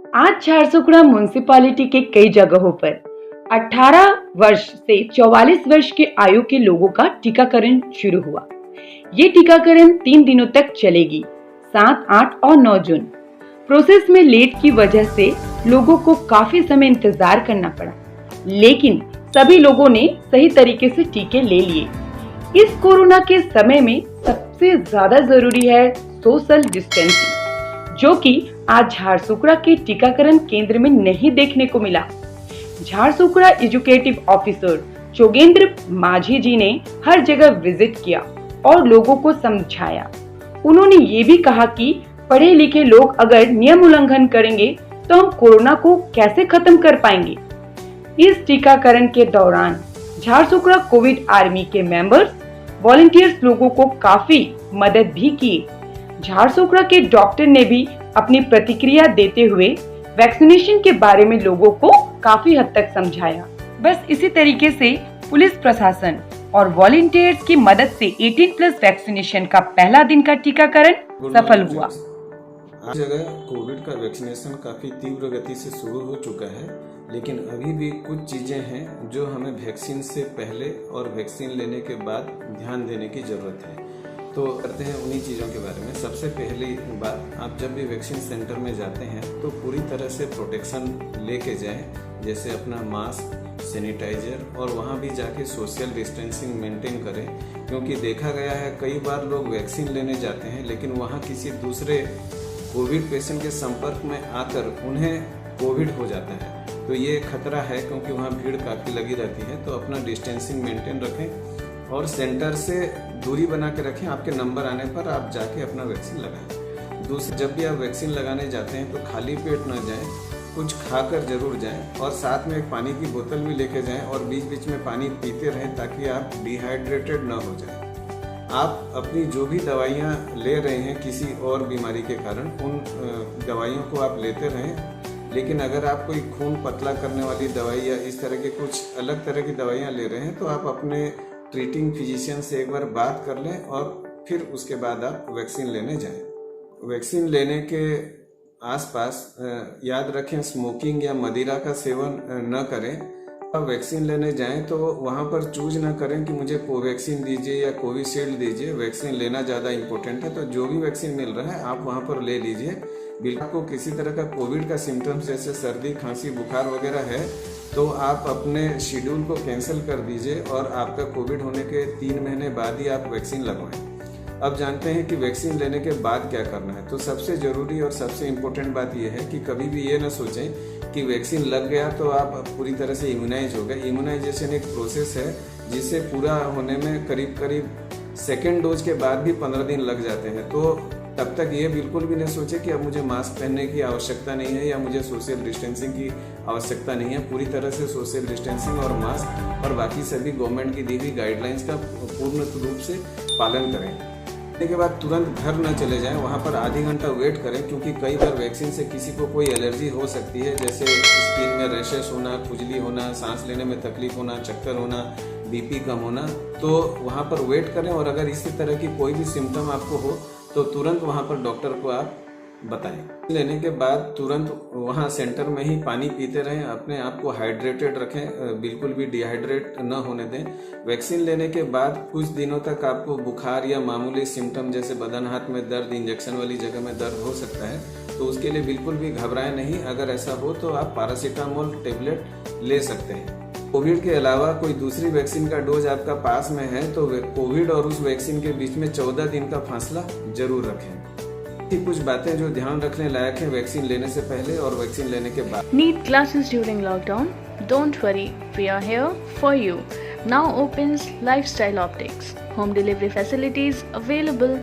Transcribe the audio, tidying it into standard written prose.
आज झारसुगुड़ा म्युनिसिपैलिटी के कई जगहों पर 18 वर्ष से 44 वर्ष की आयु के लोगों का टीकाकरण शुरू हुआ। ये टीकाकरण 3 दिनों तक चलेगी, 7, 8 और 9 जून। प्रोसेस में लेट की वजह से लोगों को काफी समय इंतजार करना पड़ा, लेकिन सभी लोगों ने सही तरीके से टीके ले लिए। इस कोरोना के समय में सबसे ज्यादा जरूरी है सोशल डिस्टेंसिंग, जो कि आज झारसुगड़ा के टीकाकरण केंद्र में नहीं देखने को मिला। झारसुगड़ा एजुकेटिव ऑफिसर जोगेंद्र माझी जी ने हर जगह विजिट किया और लोगों को समझाया। उन्होंने ये भी कहा कि पढ़े लिखे लोग अगर नियम उल्लंघन करेंगे तो हम कोरोना को कैसे खत्म कर पाएंगे। इस टीकाकरण के दौरान झारसुगड़ा कोविड आर्मी के मेंबर्स, वॉलंटियर्स लोगों को काफी मदद भी की। झारसुगड़ा के डॉक्टर ने भी अपनी प्रतिक्रिया देते हुए वैक्सीनेशन के बारे में लोगों को काफी हद तक समझाया। बस इसी तरीके से पुलिस प्रशासन और वॉलंटियर्स की मदद से 18+ वैक्सीनेशन का पहला दिन का टीकाकरण सफल हुआ। हर जगह कोविड का वैक्सीनेशन काफ़ी तीव्र गति से शुरू हो चुका है, लेकिन अभी भी कुछ चीज़ें हैं जो हमें वैक्सीन से पहले और वैक्सीन लेने के बाद ध्यान देने की ज़रूरत है। तो करते हैं उन्हीं चीज़ों के बारे में। सबसे पहली बात, आप जब भी वैक्सीन सेंटर में जाते हैं तो पूरी तरह से प्रोटेक्शन लेके जाएं, जैसे अपना मास्क, सैनिटाइजर, और वहाँ भी जाके सोशल डिस्टेंसिंग मेंटेन करें, क्योंकि देखा गया है कई बार लोग वैक्सीन लेने जाते हैं लेकिन वहाँ किसी दूसरे कोविड पेशेंट के संपर्क में आकर उन्हें कोविड हो जाता है। तो ये खतरा है, क्योंकि वहाँ भीड़ काफ़ी लगी रहती है। तो अपना डिस्टेंसिंग मेंटेन रखें और सेंटर से दूरी बना के रखें। आपके नंबर आने पर आप जाके अपना वैक्सीन लगाएं। दूसरा, जब भी आप वैक्सीन लगाने जाते हैं तो खाली पेट न जाएं, कुछ खाकर जरूर जाएं और साथ में एक पानी की बोतल भी लेके जाएं और बीच बीच में पानी पीते रहें, ताकि आप डिहाइड्रेटेड न हो जाएं। आप अपनी जो भी दवाइयाँ ले रहे हैं किसी और बीमारी के कारण, उन दवाइयों को आप लेते रहें। लेकिन अगर आप कोई खून पतला करने वाली दवाई या इस तरह के कुछ अलग तरह की दवाइयाँ ले रहे हैं तो आप अपने ट्रीटिंग फिजिशियन से एक बार बात कर लें और फिर उसके बाद आप वैक्सीन लेने जाएं। वैक्सीन लेने के आसपास याद रखें, स्मोकिंग या मदिरा का सेवन न करें। आप वैक्सीन लेने जाएं तो वहां पर चूज ना करें कि मुझे कोवैक्सीन दीजिए या कोविशील्ड दीजिए। वैक्सीन लेना ज़्यादा इंपॉर्टेंट है, तो जो भी वैक्सीन मिल रहा है आप वहां पर ले लीजिए। बिल्कुल आपको किसी तरह का कोविड का सिम्टम्स जैसे सर्दी, खांसी, बुखार वगैरह है तो आप अपने शेड्यूल को कैंसिल कर दीजिए और आपका कोविड होने के 3 महीने बाद ही आप वैक्सीन लगवाएं। अब जानते हैं कि वैक्सीन लेने के बाद क्या करना है। तो सबसे ज़रूरी और सबसे इम्पोर्टेंट बात यह है कि कभी भी ये ना सोचें कि वैक्सीन लग गया तो आप पूरी तरह से इम्यूनाइज हो गए। इम्यूनाइजेशन एक प्रोसेस है जिसे पूरा होने में करीब करीब सेकेंड डोज के बाद भी 15 दिन लग जाते हैं। तो तब तक ये बिल्कुल भी नहीं सोचे कि अब मुझे मास्क पहनने की आवश्यकता नहीं है या मुझे सोशल डिस्टेंसिंग की आवश्यकता नहीं है। पूरी तरह से सोशल डिस्टेंसिंग और मास्क और बाकी सभी गवर्नमेंट की दी हुई गाइडलाइंस का पूर्ण रूप से पालन करें। के बाद तुरंत घर न चले जाएं, वहां पर आधी घंटा वेट करें, क्योंकि कई बार वैक्सीन से किसी को कोई एलर्जी हो सकती है, जैसे स्किन में रैशेस होना, खुजली होना, सांस लेने में तकलीफ होना, चक्कर होना, बीपी कम होना। तो वहां पर वेट करें और अगर इसी तरह की कोई भी सिम्टम आपको हो तो तुरंत वहां पर डॉक्टर को आप बताएं। लेने के बाद तुरंत वहां सेंटर में ही पानी पीते रहें, अपने आप को हाइड्रेटेड रखें, बिल्कुल भी डिहाइड्रेट न होने दें। वैक्सीन लेने के बाद कुछ दिनों तक आपको बुखार या मामूली सिम्टम जैसे बदन हाथ में दर्द, इंजेक्शन वाली जगह में दर्द हो सकता है, तो उसके लिए बिल्कुल भी घबराएं नहीं। अगर ऐसा हो तो आप पैरासीटामोल टेबलेट ले सकते हैं। कोविड के अलावा कोई दूसरी वैक्सीन का डोज आपका पास में है तो कोविड और उस वैक्सीन के बीच में 14 दिन का फासला जरूर रखें। कुछ बातें जो ध्यान रखने लायक है वैक्सीन लेने से पहले और वैक्सीन लेने के बाद। Need classes during lockdown? Don't worry, we are here for you. Now opens Lifestyle Optics. Home delivery facilities available.